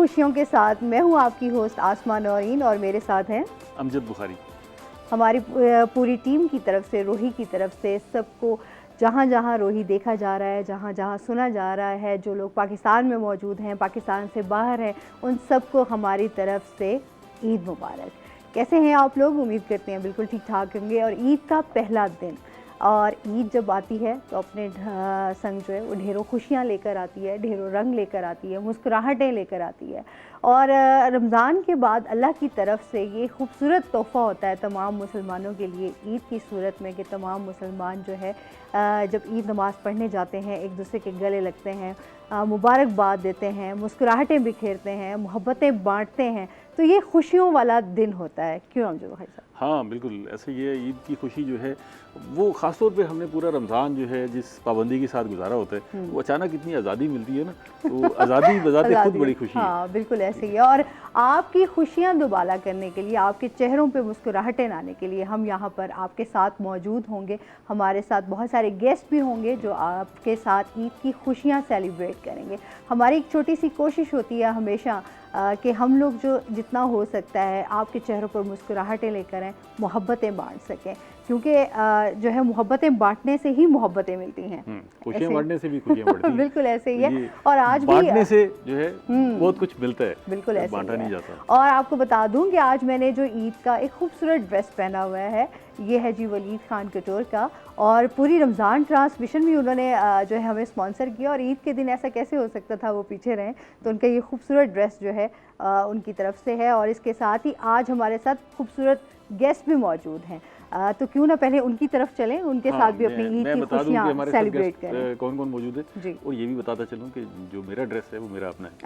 खुशियों के साथ मैं हूं आपकी होस्ट आसमा नौरीन और मेरे साथ हैं अमजद बुखारी। हमारी पूरी टीम की तरफ से, रोही की तरफ से, सबको जहाँ जहाँ रोही देखा जा रहा है, जहाँ जहाँ सुना जा रहा है, जो लोग पाकिस्तान में मौजूद हैं, पाकिस्तान से बाहर हैं, उन सबको हमारी तरफ से ईद मुबारक। कैसे हैं आप लोग? उम्मीद करते हैं बिल्कुल ठीक ठाक होंगे। और ईद का पहला दिन, और ईद जब आती है तो अपने संग जो है वो ढेरों खुशियाँ लेकर आती है, ढेरों रंग लेकर आती है, मुस्कुराहटें लेकर आती है। और रमज़ान के बाद अल्लाह की तरफ से ये खूबसूरत तोहफ़ा होता है तमाम मुसलमानों के लिए ईद की सूरत में कि तमाम मुसलमान जो है जब ईद नमाज़ पढ़ने जाते हैं एक दूसरे के गले लगते हैं, मुबारकबाद देते हैं, मुस्कुराहटें बिखेरते हैं, मोहब्बतें बांटते हैं। तो ये खुशियों वाला दिन होता है, क्यों अमजद भाई साहब? हाँ बिल्कुल, ऐसे ये ईद की खुशी जो है वो ख़ास तौर पे हमने पूरा रमज़ान जो है जिस पाबंदी के साथ गुजारा होता है, वो अचानक इतनी आज़ादी मिलती है ना, तो आज़ादी बजाते खुद बड़ी खुशी है। हाँ बिल्कुल ऐसे ही है। और आपकी खुशियाँ दुबाला करने के लिए, आपके चेहरों पे मुस्कुराहटें लाने के लिए हम यहाँ पर आपके साथ मौजूद होंगे। हमारे साथ बहुत सारे गेस्ट भी होंगे जो आपके साथ ईद की खुशियाँ सेलिब्रेट करेंगे। हमारी एक छोटी सी कोशिश होती है हमेशा कि हम लोग जो जितना हो सकता है आपके चेहरों पर मुस्कुराहटें लेकर आएँ, मोहब्बतें बांट सकें, क्योंकि जो है मोहब्बतें बांटने से ही मोहब्बतें मिलती हैं। खुशियाँ बांटने से भी खुशियाँ बढ़ती हैं। बिल्कुल ऐसे ही है। और आज भी बांटने से जो है बहुत कुछ मिलता है, बिल्कुल ऐसे बांटा नहीं जाता। और आपको बता दूं कि आज मैंने जो ईद का एक खूबसूरत ड्रेस पहना हुआ है, ये है जी वलीद खान कटोर का। और पूरी रमज़ान ट्रांसमिशन भी उन्होंने जो है हमें स्पॉन्सर किया, और ईद के दिन ऐसा कैसे हो सकता था वो पीछे रहें, तो उनका ये खूबसूरत ड्रेस जो है उनकी तरफ से है। और इसके साथ ही आज हमारे साथ खूबसूरत गेस्ट भी मौजूद हैं, तो क्यों ना पहले उनकी तरफ चलें, उनके साथ भी अपनी ईद की खुशियाँ सेलिब्रेट करें। कौन कौन मौजूद है जी। और ये भी बताता चलूँ कि जो मेरा ड्रेस है वो मेरा अपना है।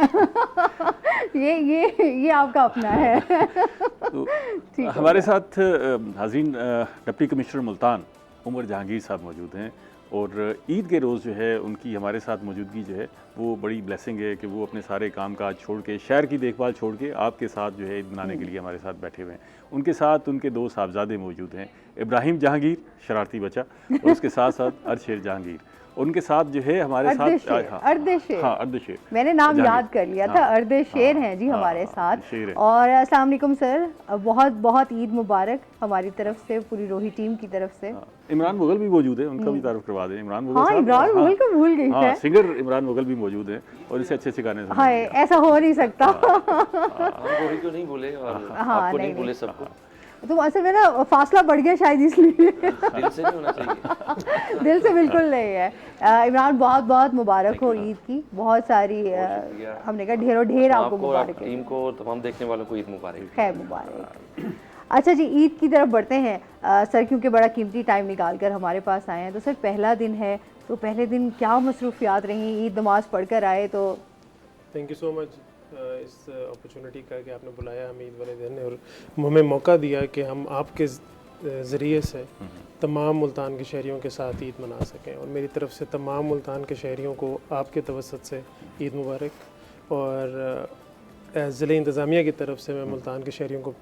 ये आपका अपना है। तो हमारे साथ हाज़रीन डिप्टी कमिश्नर मुल्तान उमर जहांगीर साहब मौजूद हैं, और ईद के रोज़ जो है उनकी हमारे साथ मौजूदगी जो है वो बड़ी ब्लेसिंग है कि वो अपने सारे काम काज छोड़ के, शहर की देखभाल छोड़ के आपके साथ जो है ईद मनाने के लिए हमारे साथ बैठे हुए हैं। उनके साथ उनके दो साहबजादे मौजूद हैं, इब्राहिम जहांगीर शरारती बच्चा, और उसके साथ साथ अर्दशेर जहांगीर। उनके साथ जो है हमारे साथ अर्दशेर, मैंने नाम याद कर लिया था, अर्दशेर हैं जी हमारे साथ। और अस्सलाम वालेकुम सर, बहुत बहुत ईद मुबारक हमारी तरफ से, पूरी रोही टीम की तरफ से। इमरान मुगल भी मौजूद है, उनका भी तारुफ करवा दें। इमरान मुगल साहब, इमरान मुगल को भूल गई है, सिंगर इमरान मुगल भी मौजूद है, और इससे अच्छे गाने हाँ, ऐसा हो नहीं सकता। रोही को नहीं भूले और आपको नहीं भूले सबको। तो असल में ना फासला बढ़ गया शायद, इसलिए दिल से नहीं होना चाहिए। दिल से बिल्कुल नहीं है। इमरान बहुत बहुत मुबारक हो ईद की, बहुत सारी हमने कहा ढेरों ढेर आपको मुबारक, टीम को, तमाम देखने वालों को ईद मुबारक, खैर मुबारक। अच्छा जी, ईद की तरफ बढ़ते हैं सर, क्योंकि बड़ा कीमती टाइम निकाल कर हमारे पास आए हैं। तो सर पहला दिन है, तो पहले दिन क्या मसरूफियात रहीं? ईद नमाज़ पढ़ कर आए तो थैंक यू सो मच इस अपॉर्चुनिटी का कि आपने बुलाया हमें ईद वाले दिन, और हमें मौका दिया कि हम आपके ज़रिए से तमाम मुल्तान के शहरियों के साथ ईद मना सकें। और मेरी तरफ से तमाम मुल्तान के शहरियों को आपके तवसत से ईद मुबारक। और ज़िले इंतज़ामिया की तरफ से मैं मुल्तान के शहरियों को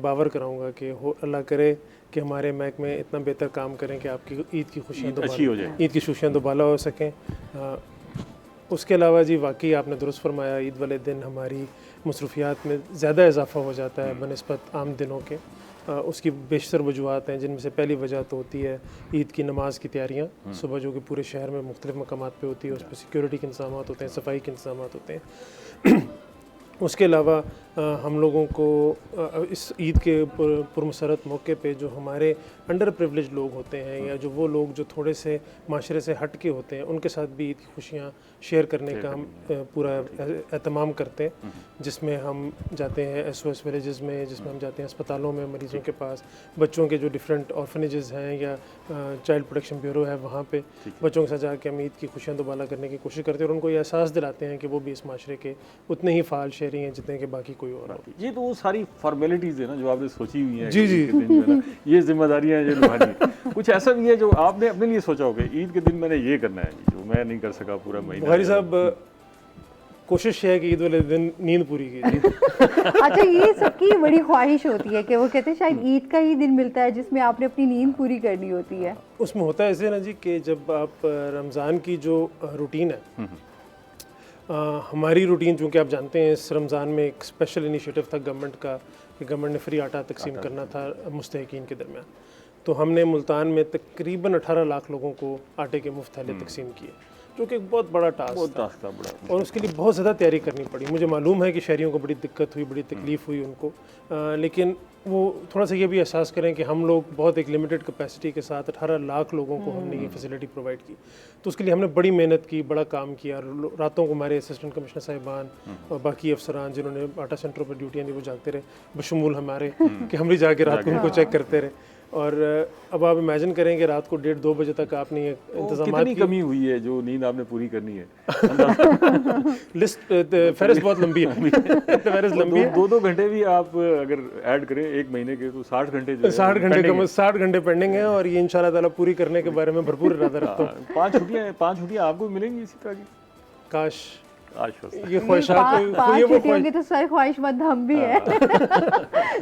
बावर कराऊंगा कि अल्लाह करे कि हमारे महकमे इतना बेहतर काम करें कि आपकी ईद की खुशियाँ अच्छी हो जाए, ईद की खुशियाँ दोबाला हो सकें। उसके अलावा जी वाकई आपने दुरुस्त फरमाया, ईद वाले दिन हमारी मसरूफियात में ज़्यादा इजाफ़ा हो जाता है बनिस्बत आम दिनों के। उसकी बेशतर वजूहत हैं, जिनमें से पहली वजह तो होती है ईद की नमाज़ की तैयारियाँ सुबह, जो कि पूरे शहर में मुख्तलिफ़ मकामात पे होती है। उस पर सिक्योरिटी के इंतज़ाम होते हैं, सफाई के इंतज़ाम होते हैं। उसके अलावा हम लोगों को इस ईद के पुरमसरत मौके पे जो हमारे अंडर प्रिविलेज लोग होते हैं, या जो वो लोग जो थोड़े से माशरे से हट के होते हैं, उनके साथ भी ईद की खुशियाँ शेयर करने का हम पूरा एहतमाम करते हैं। जिसमें हम जाते हैं SOS विलेजेस में, जिसमें हम जाते हैं अस्पतालों में मरीज़ों के पास, बच्चों के जो डिफरेंट ऑर्फनेजेस हैं या चाइल्ड प्रोटेक्शन ब्यूरो है, वहाँ पे बच्चों के साथ जाके हम ईद की खुशियाँ दोबाला करने की कोशिश करते हैं, और उनको ये एहसास दिलाते हैं कि वो भी इस माशरे के उतने ही फ़ाल शहरी हैं जितने कि बाकी कोई और हो। ये तो वो सारी फॉर्मेलिटीज़ है ना जो आपने सोची हुई हैं। जी जी, ये जिम्मेदारियाँ हैं जो निभानी। कुछ ऐसा भी है जो आपने अपने लिए सोचा होगा, ईद के दिन मैंने ये करना है जो मैं नहीं कर सका पूरा महीना। बुखारी साहब, कोशिश है कि ईद वाले दिन नींद पूरी कीजिए। अच्छा, ये सबकी बड़ी ख्वाहिश होती है कि वो कहते हैं शायद ईद का ही दिन मिलता है जिसमें आपने अपनी नींद पूरी करनी होती है। उसमें होता है ऐसे ना जी कि जब आप रमज़ान की जो रूटीन है हमारी रूटीन चूँकि आप जानते हैं इस रमज़ान में एक स्पेशल इनिशिएटिव था गवर्नमेंट का कि गवर्नमेंट ने फ्री आटा तकसीम करना था मुस्तहिकीन के दरमियान। तो हमने मुल्तान में तकरीबन 18 लाख लोगों को आटे के मुफ्त थैले तकसीम किए, जो कि एक बहुत बड़ा टास्क था बड़ा। और उसके लिए बहुत ज़्यादा तैयारी करनी पड़ी। मुझे मालूम है कि शहरियों को बड़ी दिक्कत हुई, बड़ी तकलीफ़ हुई उनको, लेकिन वो थोड़ा सा ये भी एहसास करें कि हम लोग बहुत एक लिमिटेड कैपेसिटी के साथ 18 लाख लोगों को हमने ये फैसिलिटी प्रोवाइड की। तो उसके लिए हमने बड़ी मेहनत की, बड़ा काम किया। रातों को हमारे असिस्टेंट कमिश्नर साहिबान और बाकी अफसरान जिन्होंने आटा सेंटरों पर ड्यूटियाँ दी वो जागते रहे, बशमूल हमारे कि हम भी जाके रात को उनको चेक करते रहे। और अब आप इमेजिन करें कि रात को 1:30-2 बजे तक आपने ये इंतजाम की कमी हुई है जो नींद आपने पूरी करनी है। लिस्ट फहरिस्त बहुत लंबी है। फहरिस्त लंबी है। 2-2 घंटे भी आप अगर ऐड करें एक महीने के तो 60 घंटे जो है 60 घंटे पेंडिंग है और ये इंशाल्लाह ताला पूरी करने के बारे में भरपूर इरादा रखता हूँ। 5 छुट्टियाँ आपको मिलेंगी इसी तरह की? काश आश्वस्त ये ख्वाहिशात पाँच छुट्टियों की तो सर ख्वाहिशमंद हम भी है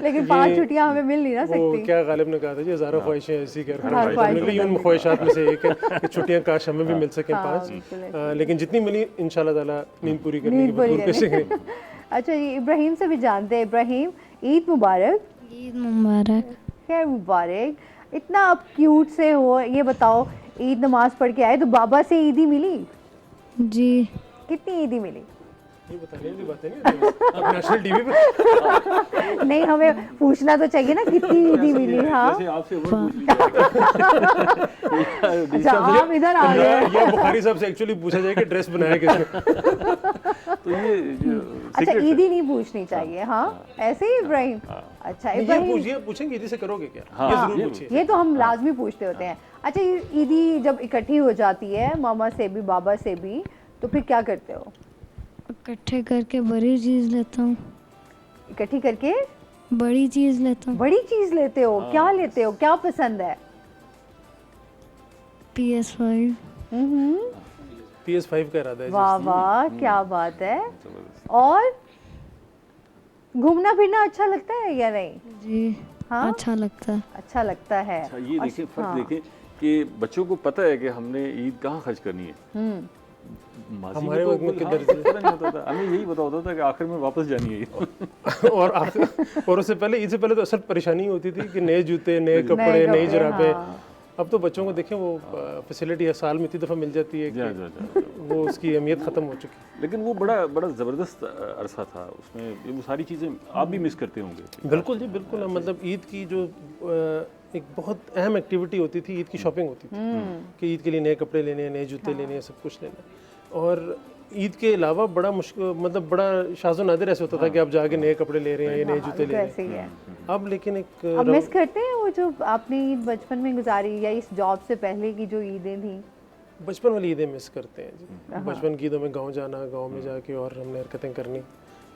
लेकिन 5 छुट्टियां हमें मिल नहीं ना वो सकती। क्या गालिब ने कहा था जी, हज़ारों ख्वाहिशें ऐसी कर ख्वाहिशें उन ख्वाहिशात में से एक है कि छुट्टियां काश हमें भी मिल सकें 5, लेकिन जितनी मिली इंशाल्लाह ताला नींद पूरी करने की भरपूर कोशिश करेंगे। अच्छा जी, इब्राहिम से भी जानते हैं। इब्राहिम, ईद मुबारक। ईद मुबारक। खैर मुबारक। इतना आप क्यूट से हो, ये बताओ ईद नमाज पढ़ के आए तो बाबा से ईदी मिली? जी। कितनी ईदी मिली? ये बताने वाली बातें नहीं आप नेशनल टीवी पे नहीं, हमें पूछना तो चाहिए ना कितनी ईदी मिली। हाँ, जैसे आपसे वो पूछ लिया। अच्छा आप इधर आ गए। ये बुखारी साहब से एक्चुअली पूछा जाए कि ड्रेस बनाया किसने। तो ये जो अच्छा, ईदी नहीं पूछनी चाहिए। हाँ, ऐसे ही इब्राहिम। अच्छा इब्राहिम, ये पूछेंगे ईदी से करोगे क्या? हाँ, ये जरूर पूछिए। ये तो हम लाजमी पूछते होते हैं। अच्छा, ईदी जब इकट्ठी हो जाती है मामा से भी बाबा से भी, तो फिर क्या करते हो? इकट्ठे करके बड़ी चीज़ लेता हूँ। इकट्ठी करके बड़ी चीज़ लेता हूँ। बड़ी चीज लेते हो? क्या लेते हो? क्या पसंद है? PS5। PS5 का इरादा है। वाह वाह, क्या बात है। और घूमना फिरना अच्छा लगता है या नहीं? जी। हाँ? अच्छा लगता है। अच्छा लगता है। अच्छा, ये देखें फर्क देखें कि बच्चों को पता है कि हमने ईद कहाँ खर्च करनी है। हमारे वक्त में किधर पता नहीं होता था, हमें यही पता होता था कि आखिर में वापस जानी है। और उससे पहले, ईद से पहले तो असल परेशानी होती थी कि नए जूते, नए कपड़े, नई जुराबें। अब तो बच्चों को देखें वो फैसिलिटी है, साल में इतनी दफ़ा मिल जाती है कि वो उसकी अहमियत ख़त्म हो चुकी है। लेकिन वो बड़ा ज़बरदस्त अरसा था, उसमें वो सारी चीज़ें आप भी मिस करते होंगे। बिल्कुल जी, बिल्कुल। मतलब ईद की जो एक बहुत अहम एक्टिविटी होती थी, ईद की शॉपिंग होती थी कि ईद के लिए नए कपड़े लेने, नए जूते लेने, सब कुछ लेना। और ईद के अलावा बड़ा मुश्किल, मतलब बड़ा शाज़ो नादिर ऐसे होता था कि आप जाके नए कपड़े ले रहे हैं या नए जूते ले रहे हैं। अब लेकिन अब मिस करते हैं वो जो आपने ईद बचपन में गुजारी या इस जॉब से पहले की जो ईदें थी? बचपन वाली ईदें मिस करते हैं जी। बचपन की ईदों में गांव जाना, गांव में जाके और हमने हरकतें करनी।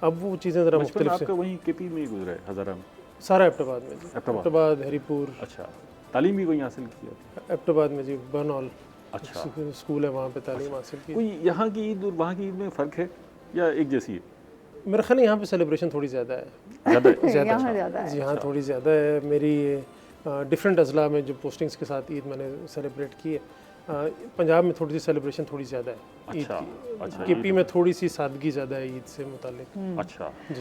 अब वो चीज़ें ज़रा मुख्तलिफ से। आपका वहीं केपी में गुजरा है, हज़ारा में? सारा एबटाबाद में जी। एबटाबाद, हरीपुर। अच्छा, तालीम भी वहीं हासिल किया? एबटाबाद में जी, बर्नॉल। अच्छा, स्कूल है वहाँ पे तालीम हासिल की। कोई यहाँ की ईद और वहाँ की ईद में फ़र्क है या एक जैसी है? मेरे ख्याल यहाँ पे सेलिब्रेशन थोड़ी ज़्यादा है। ज़्यादा है। जी हाँ, थोड़ी ज़्यादा है। मेरी डिफरेंट अजला में जो पोस्टिंग्स के साथ ईद मैंने सेलिब्रेट की है, पंजाब में थोड़ी सी सेलिब्रेशन थोड़ी ज़्यादा है ईद की। केपी में थोड़ी सी सादगी ज़्यादा है ईद से मुतालिक।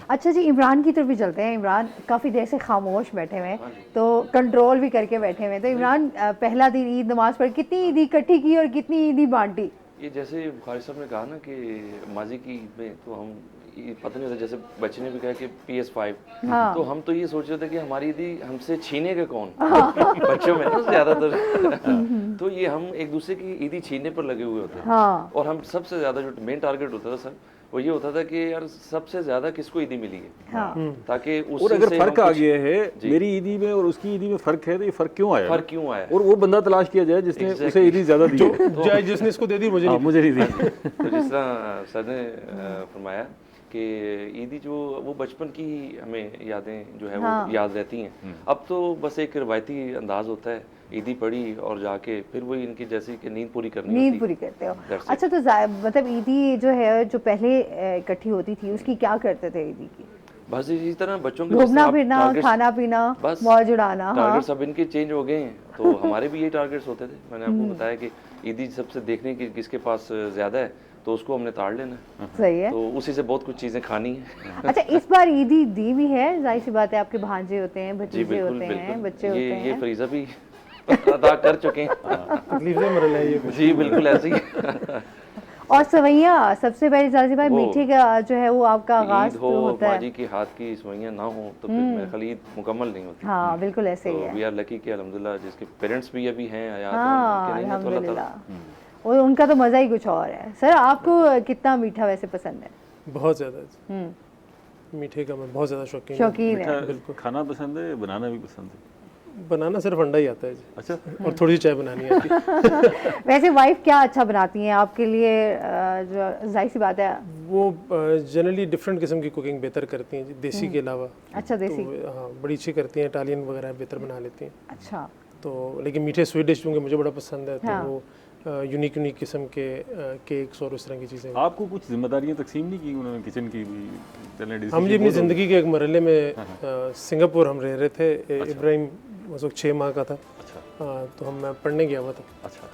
अच्छा जी, इमरान की तरफ भी चलते हैं। इमरान काफ़ी देर से खामोश बैठे हुए हैं, तो कंट्रोल भी करके बैठे हुए हैं। तो इमरान, पहला दिन ईद नमाज पढ़ कितनी ईदी इकट्ठी की और कितनी ईदी बांटी? ये जैसे बुखारी साहब ने कहा ना कि माजी की ईद में तो हम पता नहीं होता, जैसे बच्चे ने भी कहा कि PS5, तो हम तो ये सोच रहे थे कि हमारी ईदी हमसे छीनेगा कौन। बच्चों में ना ज़्यादातर तो ये हम एक दूसरे की ईदी छीनने पर लगे हुए होते हैं। और हम सबसे ज़्यादा जो मेन टारगेट होता था सर, वो ये होता था कि यार सबसे ज़्यादा किसको ईदी मिली है, ताकि और अगर फ़र्क आ गया है मेरी ईदी में और उसकी ईदी में फ़र्क है तो ये फ़र्क क्यों आया, और वो बंदा तलाश किया जाए जिसने उसे ईदी ज़्यादा दी है, जिसने इसको दे दी मुझे नहीं दी। तो जिस तरह सर ने फरमाया कि ईदी जो वो बचपन की हमें यादें जो है वो याद रहती हैं। अब तो बस एक रिवायती अंदाज होता है, ईदी पढ़ी और जाके फिर वही इनकी जैसी कि नींद पूरी करते हो। अच्छा, तो मतलब ईदी जो है जो पहले इकट्ठी होती थी उसकी क्या करते थे ईदी की? बस इसी तरह बच्चों के घूमना फिरना, खाना पीना, मौज उड़ाना। टारगेट सब इनके चेंज हो गए हैं, तो हमारे भी यही टारगेट्स होते थे। मैंने आपको बताया कि ईदी सबसे देखने की किसके पास ज़्यादा है, तो उसको हमने ताड़ लेना है, सही है। तो उसी से बहुत कुछ चीज़ें खानी है। अच्छा, इस बार ईदी दी भी है, जाहिर सी बात है, आपके भांजे होते हैं, जी भतीजे बिल्कुल होते हैं, बिल्कुल, बच्चे होते ये हैं। फरीज़ा भी अदा कर चुके हैं। तकलीफ से मरल है ये कुछ। जी बिल्कुल ऐसे ही। और सवैयाँ, सबसे पहले जाहिर सी बात, वो मीठे का जो है वो आपका आगाज ईद हो, तो होता है। माँ जी के हाथ की सवैयाँ ना हो तो फिर मेरे ख्याल ईद मुकम्मल नहीं होती। हाँ बिल्कुल ऐसे ही तो है। वी आर लकी कि अल्हम्दुलिल्लाह जिसके पेरेंट्स भी अभी हैं हयात, हाँ उनके नहीं है तो अल्लाह ताला। अल्हम्दुलिल्लाह, और उनका तो मज़ा ही कुछ और है। सर, आपको कितना मीठा वैसे पसंद है? बहुत ज़्यादा मीठे का मैं बहुत ज़्यादा शौकीन हूँ। शौकीन है? मीठा खाना पसंद है, बनाना भी पसंद है? बनाना सिर्फ अंडा ही आता है जी, अच्छा। और थोड़ी सी चाय बनानी आती है। वैसे वाइफ क्या अच्छा बनाती हैं आपके लिए? जो जाहिर सी बात है। वो जनरली डिफरेंट किस्म की कुकिंग बेहतर करती हैं जी, देसी के अलावा। अच्छा, देसी। तो हाँ, बड़ी अच्छी करती हैं, इटालियन वगैरह बेहतर बना लेती हैं। अच्छा। तो लेकिन मीठे स्वीट डिश क्योंकि मुझे बड़ा पसंद है, तो हाँ। वो यूनिक यूनिक किस्म के केक्स और उस तरह की चीज़ें। आपको कुछ जिम्मेदारियां तकसीम नहीं की उन्होंने किचन की भी? हम जी अपनी ज़िंदगी के एक मरहले में सिंगापुर हम रह रहे थे। इब्राहिम उस वक्त 6 माह का था। अच्छा। तो मैं पढ़ने गया हुआ था। अच्छा।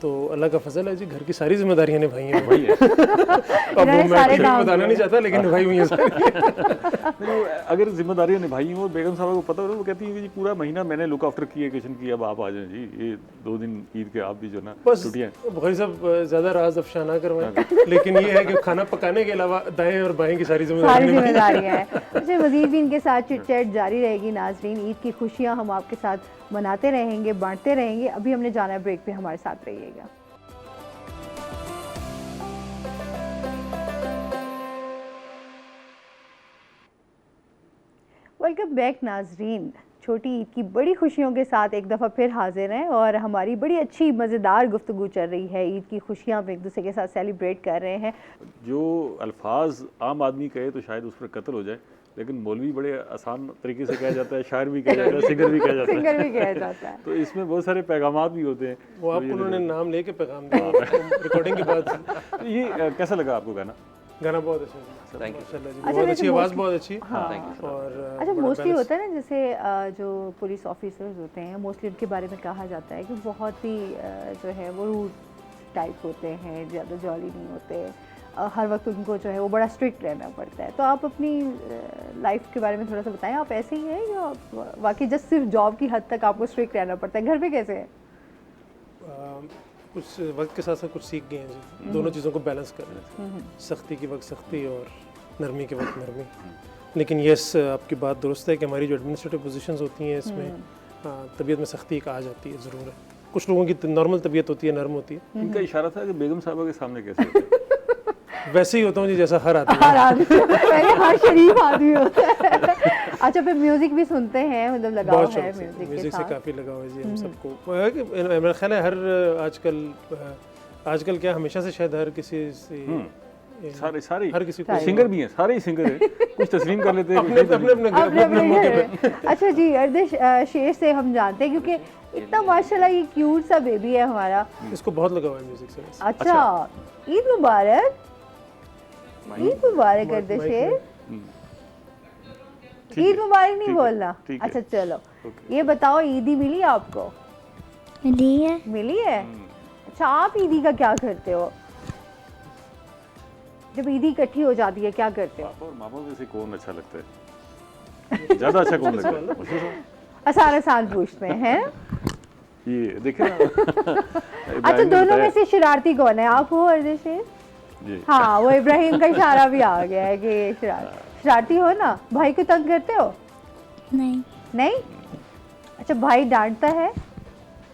तो अल्लाह का फजल है जी, घर की सारी जिम्मेदारियां निभाई हैं। वही है। अब वो मैं सारे कुछ काम बताना नहीं चाहता, लेकिन निभाई हुई है सारी। नहीं, अगर जिम्मेदारियां निभाई हो, बेगम साहब को पता हो, वो कहती है कि जी पूरा महीना मैंने लुक आफ्टर किया किचन की, अब आप आ जाएं जी, ये 2 दिन ईद के आप भी जो ना बस छुट्टियां। भाई साहब ज़्यादा राज अफशा ना करवाएं, लेकिन ये है कि खाना पकाने के अलावा दाएं और बाएं की सारी सारी जिम्मेदारी जिम्मेदारियाँ हैं। अच्छा, मज़ीद भी इनके साथ चिट चैट जारी रहेगी नाजरीन। ईद की खुशियाँ हम आपके साथ मनाते रहेंगे, बांटते रहेंगे। अभी हमने जाना है ब्रेक पे, हमारे साथ रहिएगा। वेलकम बैक नाजरीन। छोटी ईद की बड़ी खुशियों के साथ एक दफ़ा फिर हाजिर हैं और हमारी बड़ी अच्छी मज़ेदार गुफ्तगू चल रही है। ईद की खुशियाँ हम एक दूसरे के साथ सेलिब्रेट कर रहे हैं। जो अल्फाज आम आदमी कहे तो शायद उस पर कत्ल हो जाए, लेकिन मौलवी बड़े आसान तरीके से कहा जाता है, शायर भी कहा जाता है, सिंगर भी कहा जाता है। सिंगर भी कहा जाता है। तो इसमें बहुत सारे पैगामात भी होते हैं। वो आपको उन्होंने नाम लेके पैगाम दिया रिकॉर्डिंग के बाद। तो ये कैसा लगा आपको गाना? गाना बहुत अच्छा है, थैंक यू। माशाल्लाह जी, अच्छा, बहुत वैसे अच्छी आवाज़, बहुत अच्छी। Thank you. और अच्छा, बड़ा मोस्टली balance- होता है ना, जैसे जो पुलिस ऑफिसर्स होते हैं, मोस्टली उनके बारे में कहा जाता है कि बहुत ही जो है वो रूड टाइप होते हैं, ज़्यादा जॉली नहीं होते, हर वक्त उनको जो है वो बड़ा स्ट्रिक्ट रहना पड़ता है। तो आप अपनी लाइफ के बारे में थोड़ा सा बताएं, आप ऐसे ही हैं या वाकई जस्ट सिर्फ जॉब की हद तक आपको स्ट्रिक्ट रहना पड़ता है? घर पे कैसे है? कुछ वक्त के साथ साथ कुछ सीख गए हैं जी, दोनों चीज़ों को बैलेंस करना, सख्ती के वक्त सख्ती और नरमी के वक्त नरमी। लेकिन यस, आपकी बात दुरुस्त है कि हमारी जो एडमिनिस्ट्रेटिव पोजीशंस होती हैं इसमें तबीयत में सख्ती एक आ जाती है, ज़रूर है। कुछ लोगों की नॉर्मल तबीयत होती है, नरम होती है। इनका इशारा था कि बेगम साहबा के सामने कैसे होते हैं? वैसे ही होता हूँ जी जैसा हर आदमी। हर आदमी पहले हर शरीफ आदमी होता है। अच्छा, फिर म्यूजिक भी सुनते हैं, मतलब लगाव बहुत है शौक से, म्यूजिक के म्यूजिक से साथ? काफ़ी लगाव है जी हम सबको। मेरा ख्याल है हर आजकल क्या हमेशा से शायद हर किसी से सारे हर किसी को सिंगर भी हैं, सारे ही सिंगर हैं, कुछ तस्लीम कर लेते हैं, कुछ अपने नहीं अपने तस्लीम। अपने अपने मौके पे। अच्छा जी, अर्दिश शेर से हम जानते हैं क्योंकि इतना माशाल्लाह ये क्यूट सा बेबी है हमारा। इसको बहुत लगाव है म्यूजिक से। अच्छा, ईद मुबारक, ईद मुबारक अर्दिश शेर। ठीक ईद है, मुबारक नहीं ठीक है, बोलना? ठीक है। अच्छा चलो, ओके। ये बताओ, ईदी मिली आपको? मिली है। मिली है? अच्छा, आप ईदी का क्या करते हो? जब ईदी इकट्ठी हो जाती है क्या करते हो? पापा और मामा में से कौन अच्छा लगता है? ज़्यादा अच्छा कौन लगता है? मुझे तो आसान आसान पूछते हैं। ये देखे ना। अच्छा, इब्राहिम ने दोनों में बताया। से शरारती कौन है, आप हो अर्दिश शेर? जी। हाँ, वो इब्राहिम का इशारा भी आ गया है कि ये शरारती हो ना। भाई को तंग करते हो? नहीं। नहीं? अच्छा, भाई डांटता है?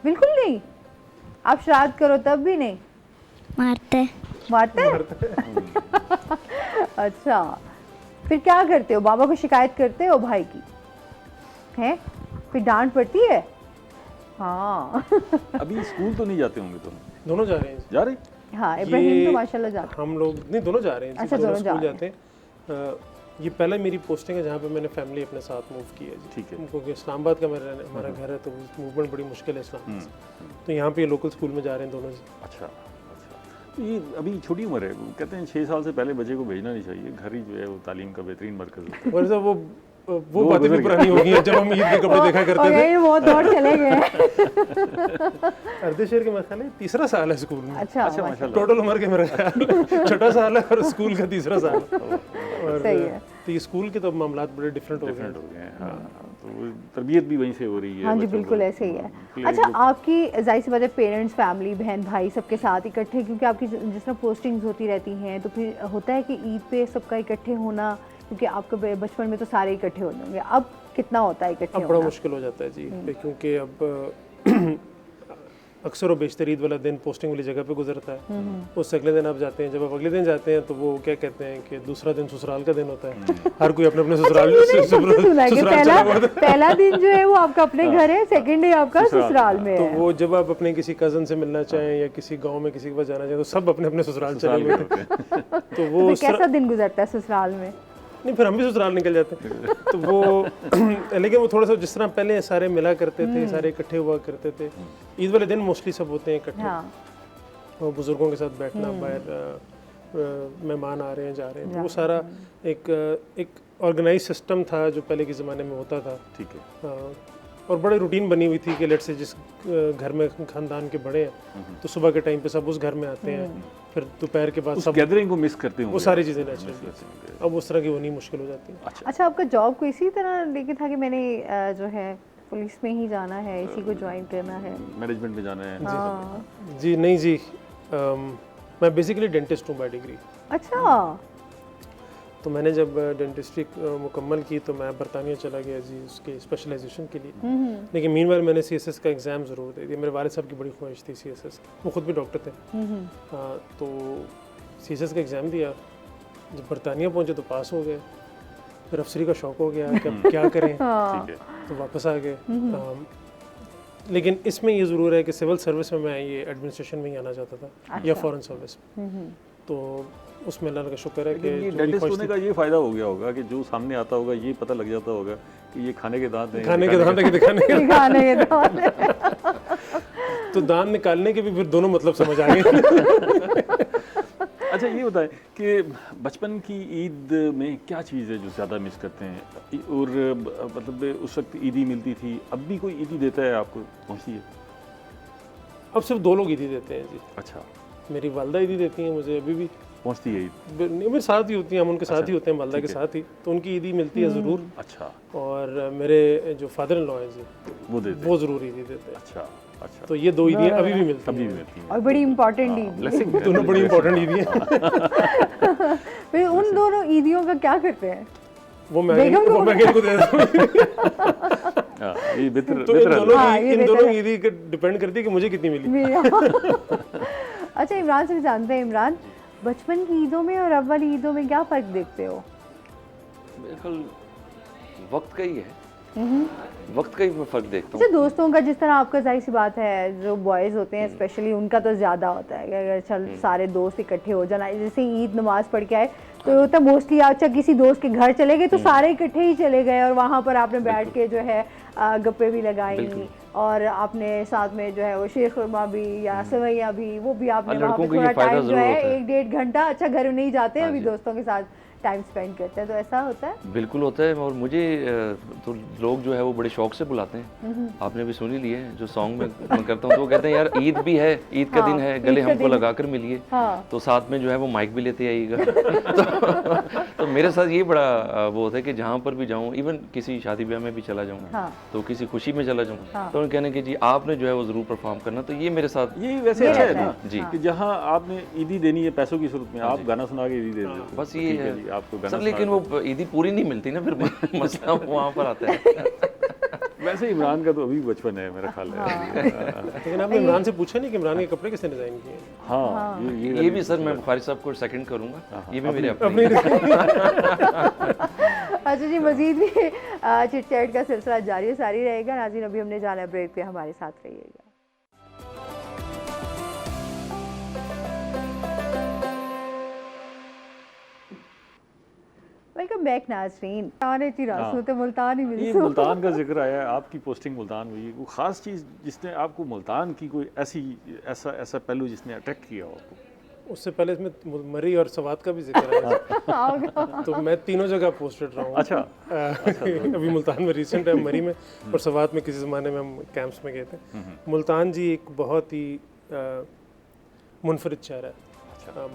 बिल्कुल नहीं? आप शरारत करो तब भी नहीं? मारते। मारते हैं? अच्छा, फिर क्या करते हो? बाबा को शिकायत करते हो भाई की? हैं? फिर डांट पड़ती है? हाँ। अभी स्कूल तो नहीं जाते होंगे तुम? दोनों जा रहे हैं। जा रहे? हाँ, इब्राहिम ये तो माशाल्लाह जाता हम लोग नहीं, दोनों जा रहे हैं। अच्छा, दोनों दोनों जा स्कूल रहे हैं। जाते हैं। ये पहला मेरी पोस्टिंग है जहाँ पे मैंने फैमिली अपने साथ मूव की है जी। ठीक है। क्योंकि इस्लामाबाद का हमारा घर है, तो मूवमेंट बड़ी मुश्किल है इस्लामाबाद से। तो यहाँ पे लोकल स्कूल में जा रहे हैं दोनों जी। अच्छा अच्छा। तो ये अभी छोटी उम्र है, कहते हैं 6 साल से पहले बच्चे को भेजना नहीं चाहिए, घर ही जो है वो तालीम का बेहतरीन मरकज़ होता है। और जब वो वो बातें भी पुरानी हो गई हैं जब हम ईद के कपड़े देखा करते थे। ये बहुत दौड़ चले गए हैं। अर्धेशेर के मेरे ख्याल है तीसरा साल है स्कूल में। अच्छा टोटल उम्र के मेरे ख्याल छोटा साल है और स्कूल का तीसरा साल। और सही है। तो ये स्कूल के तो मामलात बड़े डिफरेंट हो गए हैं। हाँ, तो वो तरबियत भी वहीं से हो रही है। हाँ जी, बिल्कुल ऐसे ही है। अच्छा, आपकी जाहिर सी बात है पेरेंट्स, फैमिली, बहन भाई सबके साथ इकट्ठे, क्योंकि आपकी जिस तरह पोस्टिंग्स होती रहती हैं, तो फिर होता है कि ईद पे सबका इकट्ठे होना, क्योंकि आपके बचपन में तो सारे इकट्ठे हो जाएंगे, अब कितना होता है इकट्ठे अब बड़ा मुश्किल हो जाता है जी, क्योंकि अब अक्सर और बेशतर ईद वाला दिन पोस्टिंग वाली जगह पे गुजरता है। उससे अगले दिन आप जाते हैं, जब आप अगले दिन जाते हैं तो वो क्या कहते हैं कि दूसरा दिन ससुराल का दिन होता है। हर कोई अपने अपने ससुराल पहला दिन जो है वो आपका अपने घर है, सेकंड डे आपका ससुराल में तो है। वो जब आप अपने किसी कजन से मिलना चाहें या किसी गांव में किसी के पास जाना चाहें तो सब अपने अपने ससुराल चले गए। तो वो कैसा दिन गुजरता है ससुराल में? नहीं, फिर हम भी ससुराल निकल जाते हैं। तो वो लेकिन वो थोड़ा सा जिस तरह पहले सारे मिला करते थे, सारे इकट्ठे हुआ करते थे। ईद वाले दिन मोस्टली सब होते हैं इकट्ठे। हाँ। और बुजुर्गों के साथ बैठना, बाहर मेहमान आ रहे हैं जा रहे हैं, तो वो सारा एक ऑर्गेनाइज सिस्टम था जो पहले के ज़माने में होता था। ठीक है। और बड़े रूटीन बनी हुई थी कि लेट से जिस घर में खानदान के बड़े हैं तो सुबह के टाइम पे सब उस घर में आते हैं, फिर दोपहर के बाद सब गैदरिंग को मिस करते हैं, वो सारी चीज़ें नेचुरल। अब उस तरह की होनी मुश्किल हो जाती है। अच्छा, आपका जॉब को इसी तरह लेके था कि मैंने जो है पुलिस में ही जाना है, इसी को ज्वाइन करना है, मैनेजमेंट में जाना है? जी नहीं जी, मैं बेसिकली डेंटिस्ट हूँ बाय डिग्री। अच्छा। तो मैंने जब डेंटिस्ट्री मुकम्मल की तो मैं बरतानिया चला गया जी उसके स्पेशलाइजेशन के लिए। लेकिन मीनवाइल मैंने CSS का एग्ज़ाम ज़रूर दे दिया। मेरे वालिद साहब की बड़ी ख्वाहिश थी CSS की, वो ख़ुद भी डॉक्टर थे। तो CSS का एग्ज़ाम दिया, जब बरतानिया पहुँचे तो पास हो गए। फिर अफसरी का शौक़ हो गया कि अब क्या करें। तो वापस आ गए। लेकिन इसमें ये ज़रूर है कि सिविल सर्विस में मैं ये एडमिनिस्ट्रेशन में ही आना चाहता था या फॉरेन सर्विस। तो उसमें अल्लाह का शुक्र है कि डेंटिस्ट होने का ये फ़ायदा हो गया होगा कि जो सामने आता होगा ये पता लग जाता होगा कि ये खाने के दांत हैं, खाने के दांत दिखाने के दांत। तो दांत निकालने के भी फिर दोनों मतलब समझ आ गए। अच्छा, ये बताएं कि बचपन की ईद में क्या चीज़ है जो ज़्यादा मिस करते हैं? और मतलब उस वक्त ईदी मिलती थी, अब भी कोई ईदी देता है आपको, पहुँची है? अब सिर्फ 2 लोग ईदी देते हैं जी। अच्छा। मेरी वालदा ईदी देती हैं मुझे, अभी भी पहुँचती है ईद? मेरे साथ ही होती हैं, हम उनके साथ ही होते हैं, वालदा के साथ ही, तो उनकी ईदी मिलती है ज़रूर। अच्छा। और मेरे जो फादर इन लॉ हैं जी वो ज़रूर ईदी देते हैं। अच्छा अच्छा। तो ये 2 ईदियाँ अभी भी मिलती हैं और बड़ी इम्पोर्टेंट ईद, ब्लेसिंग, दोनों बड़ी इम्पोर्टेंट ईदी हैं। फिर उन दोनों ईदियों का क्या करते हैं? वो मैं को दे देता हूँ। ये तो इन दोनों ईदी का डिपेंड करती है कि मुझे कितनी मिली। अच्छा, इमरान से जानते हैं, इमरान बचपन की ईदों में और अब वाली ईदों में क्या फ़र्क देखते हो? मेरे ख्याल वक्त का ही है, वक्त का ही मैं फ़र्क देखता हूँ। अच्छा, दोस्तों का जिस तरह आपका जाहिर सी बात है, जो बॉयज़ होते हैं स्पेशली उनका तो ज़्यादा होता है कि अगर चल सारे दोस्त इकट्ठे हो जाना, जैसे ईद नमाज़ पढ़ के आए तो होता मोस्टली अच्छा किसी दोस्त के घर चले गए तो सारे इकट्ठे ही चले गए और वहाँ पर आपने बैठ के जो है गप्पे भी लगाई और आपने साथ में जो है वो शीर खुरमा भी या सेवैयाँ भी, वो भी आपने वहाँ पे थोड़ा टाइम जो है 1-1.5 घंटा अच्छा घर नहीं जाते हैं अभी दोस्तों के साथ टाइम स्पेंड करते हैं, तो ऐसा होता है? बिल्कुल होता है। और मुझे तो लोग जो है वो बड़े शौक से बुलाते हैं। आपने भी सुनी ली है जो सॉन्ग में करता हूँ, तो वो कहते हैं यार ईद भी है, ईद का दिन है, गले हमको लगा कर मिलिए। तो साथ में जो है वो माइक भी लेते आइएगा। तो मेरे साथ ये बड़ा वो होता है कि जहाँ पर भी जाऊँ, इवन किसी शादी ब्याह में भी चला जाऊँ, तो किसी खुशी में चला जाऊँ, तो उन्हें कहने कि जी आपने जो है वो ज़रूर परफॉर्म करना। तो ये मेरे साथ ये वैसे अच्छा है ना जी, कि जहाँ आपने ईदी देनी है पैसों की सूरत में, आप गाना सुना के ईदी दे दो, बस ये है आपको गाना। सर लेकिन वो ईदी पूरी नहीं मिलती ना, फिर मसला वहाँ पर आता है। वैसे इमरान का तो अभी बचपन है मेरा ख्याल है। लेकिन आपने इमरान से पूछा नहीं कि इमरान के कपड़े किसने डिज़ाइन किए? हाँ, ये भी सर मैं बुखारी साहब को सेकंड करूँगा, ये भी मेरे अपने। अच्छा जी, मजीद भी चिट चैट का सिलसिला जारी रहेगा। नाज़रीन, अभी हमने जाना है ब्रेक पे, हमारे साथ रहिएगा। वेलकम बैक नाज़रीन। मुल्तान ही ये मुल्तान का जिक्र आया है, आपकी पोस्टिंग मुल्तान हुई, कोई ख़ास चीज़ जिसने आपको मुल्तान की कोई ऐसा पहलू जिसने अट्रैक्ट किया हो आपको? उससे पहले इसमें मरी और सवात का भी जिक्र है तो मैं तीनों जगह पोस्टेड रहा हूँ। अच्छा। अभी मुल्तान में रिसेंट है, मरी में और सवात में किसी ज़माने में हम कैंप्स में गए थे। मुल्तान जी एक बहुत ही मुनफरिद शहर है,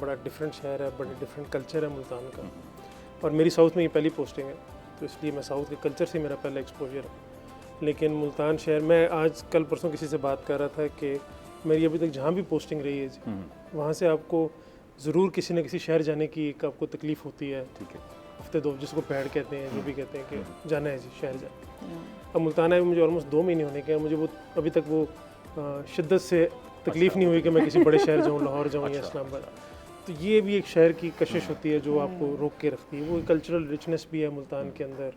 बड़ा डिफरेंट शहर है, बड़ा डिफरेंट कल्चर है मुल्तान का। और मेरी साउथ में ये पहली पोस्टिंग है, तो इसलिए मैं साउथ के कल्चर से मेरा पहला एक्सपोजर है। लेकिन मुल्तान शहर, मैं आज कल परसों किसी से बात कर रहा था कि मेरी अभी तक जहाँ भी पोस्टिंग रही है जी, वहाँ से आपको ज़रूर किसी न किसी शहर जाने की एक आपको तकलीफ़ होती है। ठीक है, हफ्ते दो, जिसको पैड कहते हैं, जो भी कहते हैं कि जाना है जी शहर जाए। अब मुल्तान है मुझे ऑलमोस्ट 2 महीने होने के हैं, मुझे वो अभी तक वो शिद्दत से तकलीफ़ नहीं हुई कि मैं किसी बड़े शहर जाऊँ, लाहौर जाऊँ या इस्लामाबाद। तो ये भी एक शहर की कशिश होती है जो आपको रोक के रखती है। वो कल्चरल रिचनेस भी है मुल्तान के अंदर,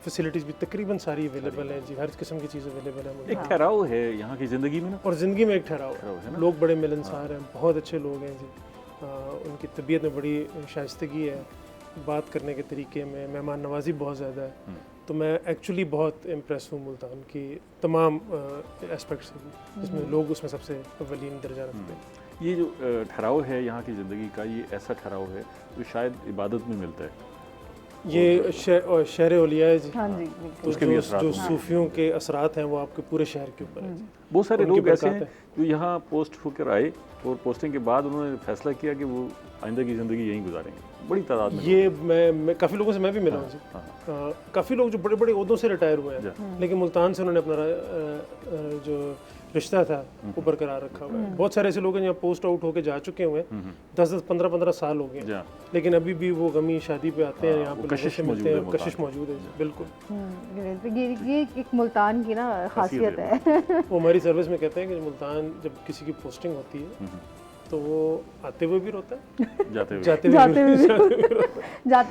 फैसिलिटीज़ भी तकरीबन सारी अवेलेबल हैं जी, हर किस्म की चीज़ अवेलेबल है। एक ठहराव है यहाँ की ज़िंदगी में ना, और ज़िंदगी में एक ठहराव है। लोग बड़े मिलनसार हैं, बहुत अच्छे लोग हैं जी। उनकी तबीयत में बड़ी शाइस्तगी है, बात करने के तरीके में मेहमान नवाजी बहुत ज़्यादा है। तो मैं एक्चुअली बहुत इम्प्रेस हूँ मुल्तान की तमाम एस्पेक्ट से, जिसमें लोग उसमें सबसे अव्वलीन दर्जा रखते हैं। ये जो ठहराव है यहाँ की ज़िंदगी का, ये ऐसा ठहराव है जो शायद इबादत में मिलता है। ये शहर औलिया है जी। हाँ जी, तो जो सूफियों के असरात हैं वो आपके पूरे शहर के ऊपर है जी। बहुत सारे लोग ऐसे हैं जो यहाँ पोस्ट होकर आए और पोस्टिंग के बाद उन्होंने फैसला किया कि वो आइंदा की ज़िंदगी यहीं गुजारेंगे, बड़ी तादाद में। ये मैं काफ़ी लोगों से मैं भी मिला हूँ जी। काफ़ी लोग जो बड़े बड़े ओहदों से रिटायर हुए हैं, लेकिन मुल्तान से उन्होंने अपना जो रिश्ता था वो बरकरार रखा हुआ है। बहुत सारे ऐसे लोग हैं जहाँ पोस्ट आउट होकर जा चुके हुए हैं, 10-10, 15-15 साल हो गए, लेकिन अभी भी वो गमी शादी पे आते हैं, यहाँ पे लोगों से मिलते हैं, कशिश मौजूद है। बिल्कुल, ये एक मुल्तान की ना खासियत है। वो हमारी सर्विस में कहते हैं कि मुल्तान जब किसी की पोस्टिंग होती है तो वो आते हुए भी रोता है, जाते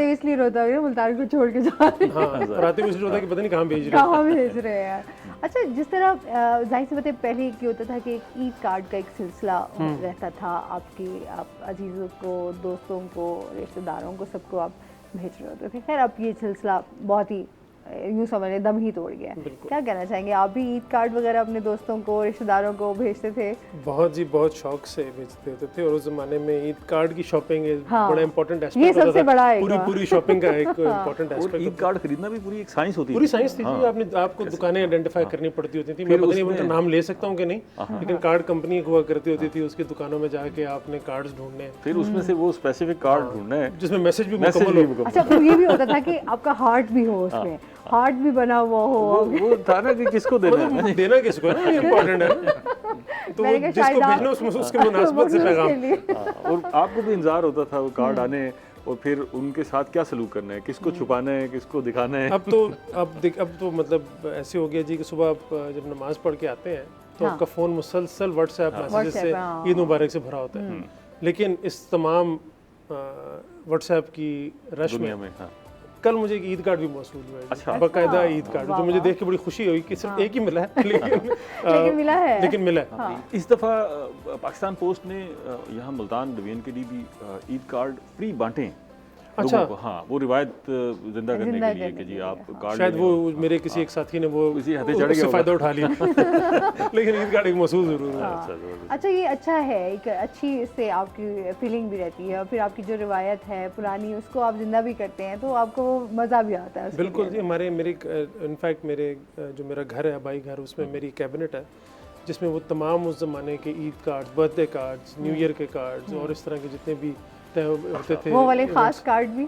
हुए इसलिए रोता है मुल्तान को छोड़ के जा रहे हैं। हाँ, और आते हुए इसलिए रोता है कि पता नहीं कहाँ भेज रहे हैं। अच्छा, जिस तरह जाहिर सी बात है पहले क्या होता था कि एक ईद कार्ड का एक सिलसिला रहता था, आप अजीज़ों को, दोस्तों को, रिश्तेदारों को, सबको आप भेज रहे होते थे। खैर अब ये सिलसिला बहुत ही यूँ समझ लें दम ही तोड़ गया। क्या कहना चाहेंगे, आप भी ईद कार्ड वगैरह अपने दोस्तों को, रिश्तेदारों को भेजते थे? बहुत जी, बहुत शौक से भेजते होते थे। और उस ज़माने में ईद कार्ड की शॉपिंग बड़ा इंपॉर्टेंट एस्पेक्ट ये सबसे बड़ा है, पूरी शॉपिंग का एक इंपॉर्टेंट एस्पेक्ट। ईद कार्ड खरीदना भी पूरी एक साइंस होती है, पूरी साइंस थी जी। आपको दुकानें आइडेंटिफाई करनी पड़ती होती थी। मैं पता नहीं उनका नाम ले सकता हूँ कि नहीं, लेकिन कार्ड कंपनी हुआ करती होती थी, उसकी दुकानों में जाके आपने कार्ड्स ढूंढने हैं, फिर उसमें से वो स्पेसिफिक कार्ड ढूंढना है जिसमें मैसेज भी मुकम्मल हो। अच्छा, तो ये भी होता था कि आपका हार्ट भी हो, उसमें हार्ट भी बना हुआ हो। वो था ना कि किसको देना है, देना किसको है, ये इम्पोर्टेंट है। तो जिसको भेजना उसके मुनासिबत से पैगाम। और आपको भी इंतजार होता था वो कार्ड आने, और फिर उनके साथ क्या सलूक करना है, किसको छुपाना है, किसको दिखाना है। अब तो मतलब ऐसे हो गया जी कि सुबह आप जब नमाज पढ़ के आते हैं तो आपका फ़ोन मुसलसल व्हाट्सएप मैसेजेस से ईद मुबारक से भरा होता है। लेकिन इस तमाम व्हाट्सएप की रश में कल मुझे एक ईद कार्ड भी मौसूल हुआ है। अच्छा, बाकायदा ईद कार्ड, जो मुझे देख के बड़ी खुशी हुई कि सिर्फ एक ही मिला है, लेकिन मिला है। इस दफ़ा पाकिस्तान पोस्ट ने यहाँ मुल्तान डिवीजन के लिए भी ईद कार्ड फ्री बांटे। अच्छा, हाँ, वो रिवायत जिंदा करने के लिए कि जी आप कार्ड, शायद वो मेरे किसी एक साथी ने वो उससे फ़ायदा उठा लिया। लेकिन ईद कार्ड एक मौसूल ज़रूर है। अच्छा, ये अच्छा है, एक अच्छी इससे आपकी फीलिंग भी रहती है, और फिर आपकी जो रिवायत है पुरानी उसको आप जिंदा भी करते हैं तो आपको मज़ा भी आता है। बिल्कुल जी, इनफैक्ट मेरे जो मेरा घर है, आबाई घर, उसमें मेरी कैबिनेट है जिसमें वो तमाम उस ज़माने के Eid cards, birthday cards, new year के कार्ड्स और इस तरह के जितने भी होते थे, वो वाले खास कार्ड भी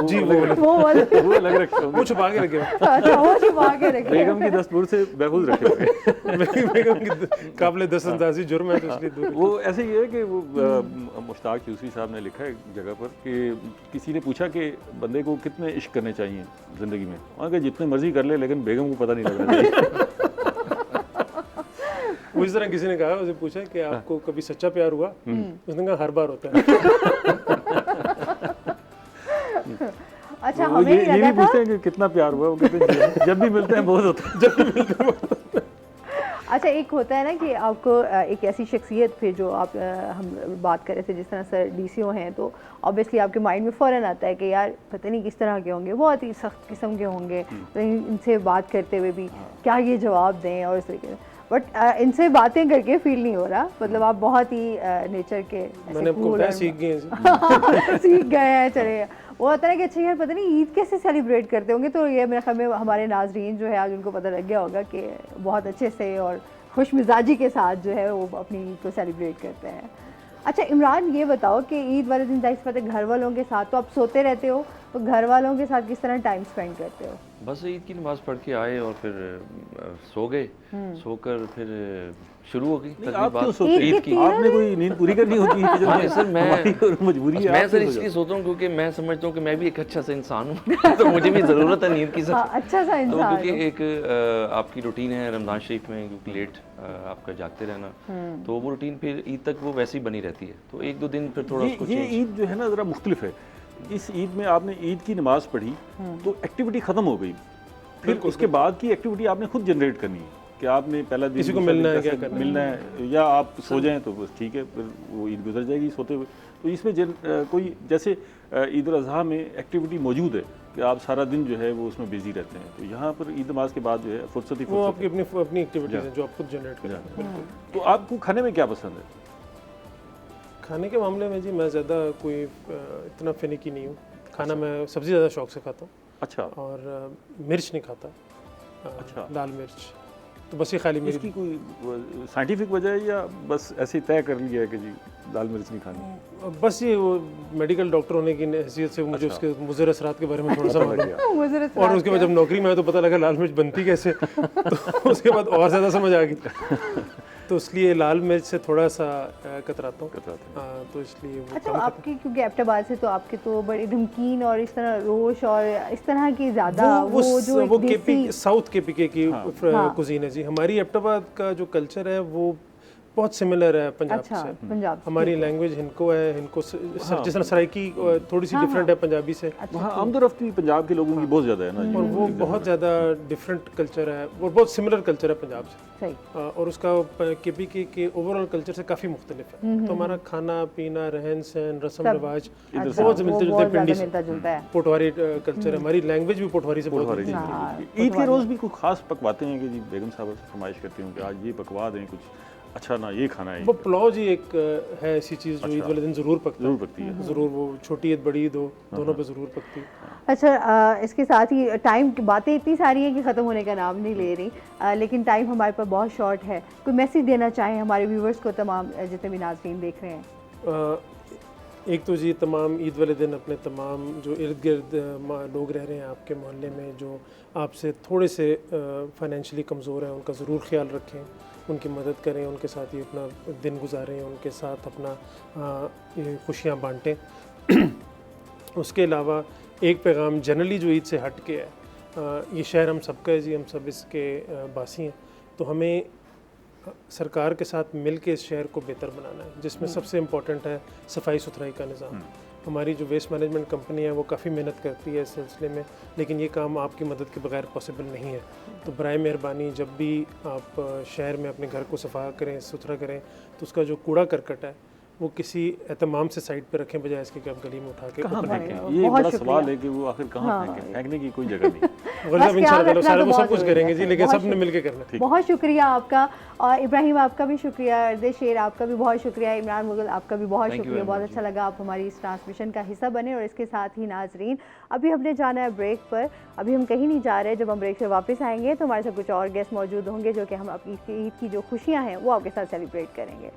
जी वो लग रखे, वो छुपा के रखे। अच्छा, वो छुपा के रखे, बेगम की दस्तूर से महफूज रखे हुए। बेगम की काबिल दस्तंदाजी जुर्म है, तो इसलिए दूर। वो ऐसे ही है कि वो मुश्ताक यूसुफी साहब ने लिखा है एक जगह पर कि किसी ने पूछा कि बंदे को कितने इश्क करने चाहिए ज़िंदगी में, वहाँ के जितने मर्जी कर ले, लेकिन बेगम को पता नहीं लगना चाहिए। वो इस तरह किसी ने कहा, उसे पूछा कि आपको कभी सच्चा प्यार हुआ? उसने कहा हर बार होता है। अच्छा, हमें ये नहीं पूछते हैं कि कितना प्यार हुआ, वो कहते हैं जब भी मिलते हैं बहुत होता है, जब भी मिलते हैं। अच्छा, एक होता है ना कि आपको एक ऐसी शख्सियत, फिर जो आप हम बात कर रहे थे जिस तरह सर DCO हैं, तो ऑब्वियसली आपके माइंड में फ़ौरन आता है कि यार पता नहीं किस तरह के होंगे, बहुत ही सख्त किस्म के होंगे, तो इनसे बात करते हुए भी क्या ये जवाब दें और इस तरीके से। बट इनसे बातें करके फील नहीं हो रहा, मतलब आप बहुत ही नेचर के मैंने आपको बताया सीख गए हैं सीख गए हैं। चले वो होता है कि अच्छा यार पता नहीं ईद कैसे सेलिब्रेट करते होंगे, तो ये मेरे ख्याल में हमारे नाजरीन जो है आज उनको पता लग गया होगा कि बहुत अच्छे से और खुश मिजाजी के साथ जो है वो अपनी ईद को सेलिब्रेट करते हैं। अच्छा इमरान, ये बताओ कि ईद वाले दिन जाहिर सी बात है घर वालों के साथ तो आप सोते रहते हो, तो घर वालों के साथ किस तरह टाइम स्पेंड करते हो? बस ईद की नमाज़ पढ़ के आए और फिर सो गए, सोकर फिर शुरू हो गई आप क्यों सोते ईद हैं? के तीन आपने कोई नींद पूरी करनी होती है कि हाँ, सर, हमारी और मजबूरी है? मैं आप सर क्यों इसलिए सोते सोता हूँ क्योंकि मैं समझता हूँ कि मैं भी एक अच्छा सा इंसान हूँ तो मुझे भी ज़रूरत है नींद की सर। हाँ, अच्छा सा तो इंसान क्योंकि हो। एक आपकी रूटीन है रमज़ान शरीफ में, क्योंकि लेट आपका जागते रहना, तो वो रूटीन फिर ईद तक वो वैसी बनी रहती है, तो एक दो दिन फिर थोड़ा उसको ये चेंज। ईद जो है ना ज़रा मुख्तलिफ है। इस ईद में आपने ईद की नमाज़ पढ़ी तो एक्टिविटी ख़त्म हो गई, फिर उसके बाद की एक्टिविटी आपने खुद जनरेट करनी है कि आपने पहला दिन किसी को दूसरा मिलना दिन है, क्या कैसे करना है। मिलना है, या आप सो जाएं तो बस ठीक है, फिर वो ईद गुजर जाएगी सोते हुए। तो इसमें कोई जैसे ईद उल अज़हा में एक्टिविटी मौजूद है कि आप सारा दिन जो है वो उसमें बिजी रहते हैं, तो यहाँ पर ईद नमाज के बाद जो है फुर्सत ही वो फुर्सत आपकी अपनी एक्टिविटीज़ हैं जो आप खुद जनरेट करें। है। तो आपको खाने में क्या पसंद है? खाने के मामले में जी मैं ज़्यादा कोई इतना फिनिकी नहीं हूँ। खाना मैं सबसे ज़्यादा शौक से खाता हूँ अच्छा, और मिर्च नहीं खाता। अच्छा। लाल मिर्च तो बस ये खाली मेरी इसकी कोई साइंटिफिक वजह है या बस ऐसे ही तय कर लिया है कि जी लाल मिर्च नहीं खानी? बस ये वो मेडिकल डॉक्टर होने की हैसियत से मुझे उसके मुज़र असरात के बारे में थोड़ा सा पता मालूम लग गया। मुझे और उसके बाद जब नौकरी में आया तो पता लगा लाल मिर्च बनती कैसे तो उसके बाद और ज़्यादा समझ आ गई तो इसलिए लाल मिर्च से थोड़ा सा कतराता हूँ। कतराते हैं। तो इसलिए वो अच्छा आपके क्योंकि एबटाबाद से तो आपके तो बड़े नमकीन और इस तरह रोश और इस तरह की ज़्यादा वो जो एक वो देसी केपी साउथ केपीके की हाँ। कुजीन है जी। हमारी एबटाबाद का जो कल्चर है वो बहुत सिमिलर है पंजाब अच्छा से। पंजाब से। हमारी लैंग्वेज हिनको है, हिनको जिस तरह सराइकी थोड़ी सी डिफरेंट है पंजाबी से, वहाँ आमदरफ्त भी पंजाब के लोगों की बहुत ज़्यादा है ना, और वो बहुत ज़्यादा डिफरेंट कल्चर है और बहुत सिमिलर कल्चर है पंजाब से। सही। और उसका केपीके के ओवरऑल कल्चर से काफ़ी मुख्तलिफ है। तो हमारा खाना पीना, रहन सहन, रस्म रिवाज अच्छा, बहुत वो मिलते जुलते बहुत पिंडी ज़्यादा से। मिलता जुलता है। पोटवारी कल्चर है, हमारी लैंग्वेज भी पोटवारी से बहुत मिलती है। हाँ, ईद के रोज़ भी कुछ खास पकवाते हैं कि जी बेगम साहब से फरमाइश करती हूँ कि आज ये पकवा दें कुछ अच्छा ना, ये खाना है, वो पुलाव जी एक है ऐसी चीज़ जो ईद वाले दिन ज़रूर पकती ज़रूर पकती है। है। ज़रूर वो छोटी ईद बड़ी ईद हो दोनों पे ज़रूर पकती है। अच्छा इसके साथ ही टाइम की बातें इतनी सारी हैं कि ख़त्म होने का नाम नहीं ले रही, लेकिन टाइम हमारे पास बहुत शॉर्ट है। कोई मैसेज देना चाहें हमारे व्यूवर्स को, तमाम जितने भी नाज़रीन देख रहे हैं? एक तो जी तमाम ईद वाले दिन अपने तमाम जो इर्द गिर्द लोग रह रहे हैं आपके मोहल्ले में जो आपसे थोड़े से फाइनेंशियली कमज़ोर हैं, उनका ज़रूर ख्याल रखें, उनकी मदद करें, उनके साथ ही अपना दिन गुजारें, उनके साथ अपना ये खुशियाँ बांटें। उसके अलावा एक पैगाम जनरली जो ईद से हट के है, ये शहर हम सबका है जी, हम सब इसके बासी हैं, तो हमें सरकार के साथ मिल के इस शहर को बेहतर बनाना है, जिसमें सबसे इम्पोर्टेंट है सफाई सुथराई का निज़ाम। हमारी जो वेस्ट मैनेजमेंट कंपनी है वो काफ़ी मेहनत करती है इस सिलसिले में, लेकिन ये काम आपकी मदद के बगैर पॉसिबल नहीं है। तो बराए मेहरबानी जब भी आप शहर में अपने घर को सफ़ा करें, सुथरा करें, तो उसका जो कूड़ा करकट है वो किसी एहतमाम से साइड पे रखें, बजाय इसके कि आप गली में उठा के कहाँ ऊपर फेंकें? बहुत ये बड़ा शुक्रिया। सवाल है कि वो आखिर कहाँ हाँ। फेंकें? फेंकने की कोई जगह नहीं। गलत ख्याल इंशाल्लाह रखना सारे तो वो सब बहुत कुछ ज़रूरी करेंगे है। जी, लेकिन बहुत सब ने मिल के करना है। बहुत शुक्रिया आपका, और इब्राहिम आपका भी शुक्रिया, अर्दे शेर आपका भी बहुत शुक्रिया, इमरान मुगल आपका भी बहुत Thank you शुक्रिया। very बहुत much अच्छा लगा आप हमारी इस ट्रांसमिशन का हिस्सा बने। और इसके साथ ही नाजरीन अभी हमने जाना है ब्रेक पर, अभी हम कहीं नहीं जा रहे। जब हम ब्रेक से वापस आएंगे तो हमारे साथ कुछ और गेस्ट मौजूद होंगे जो कि हम अपनी ईद की जो खुशियाँ हैं वो आपके साथ सेलिब्रेट करेंगे।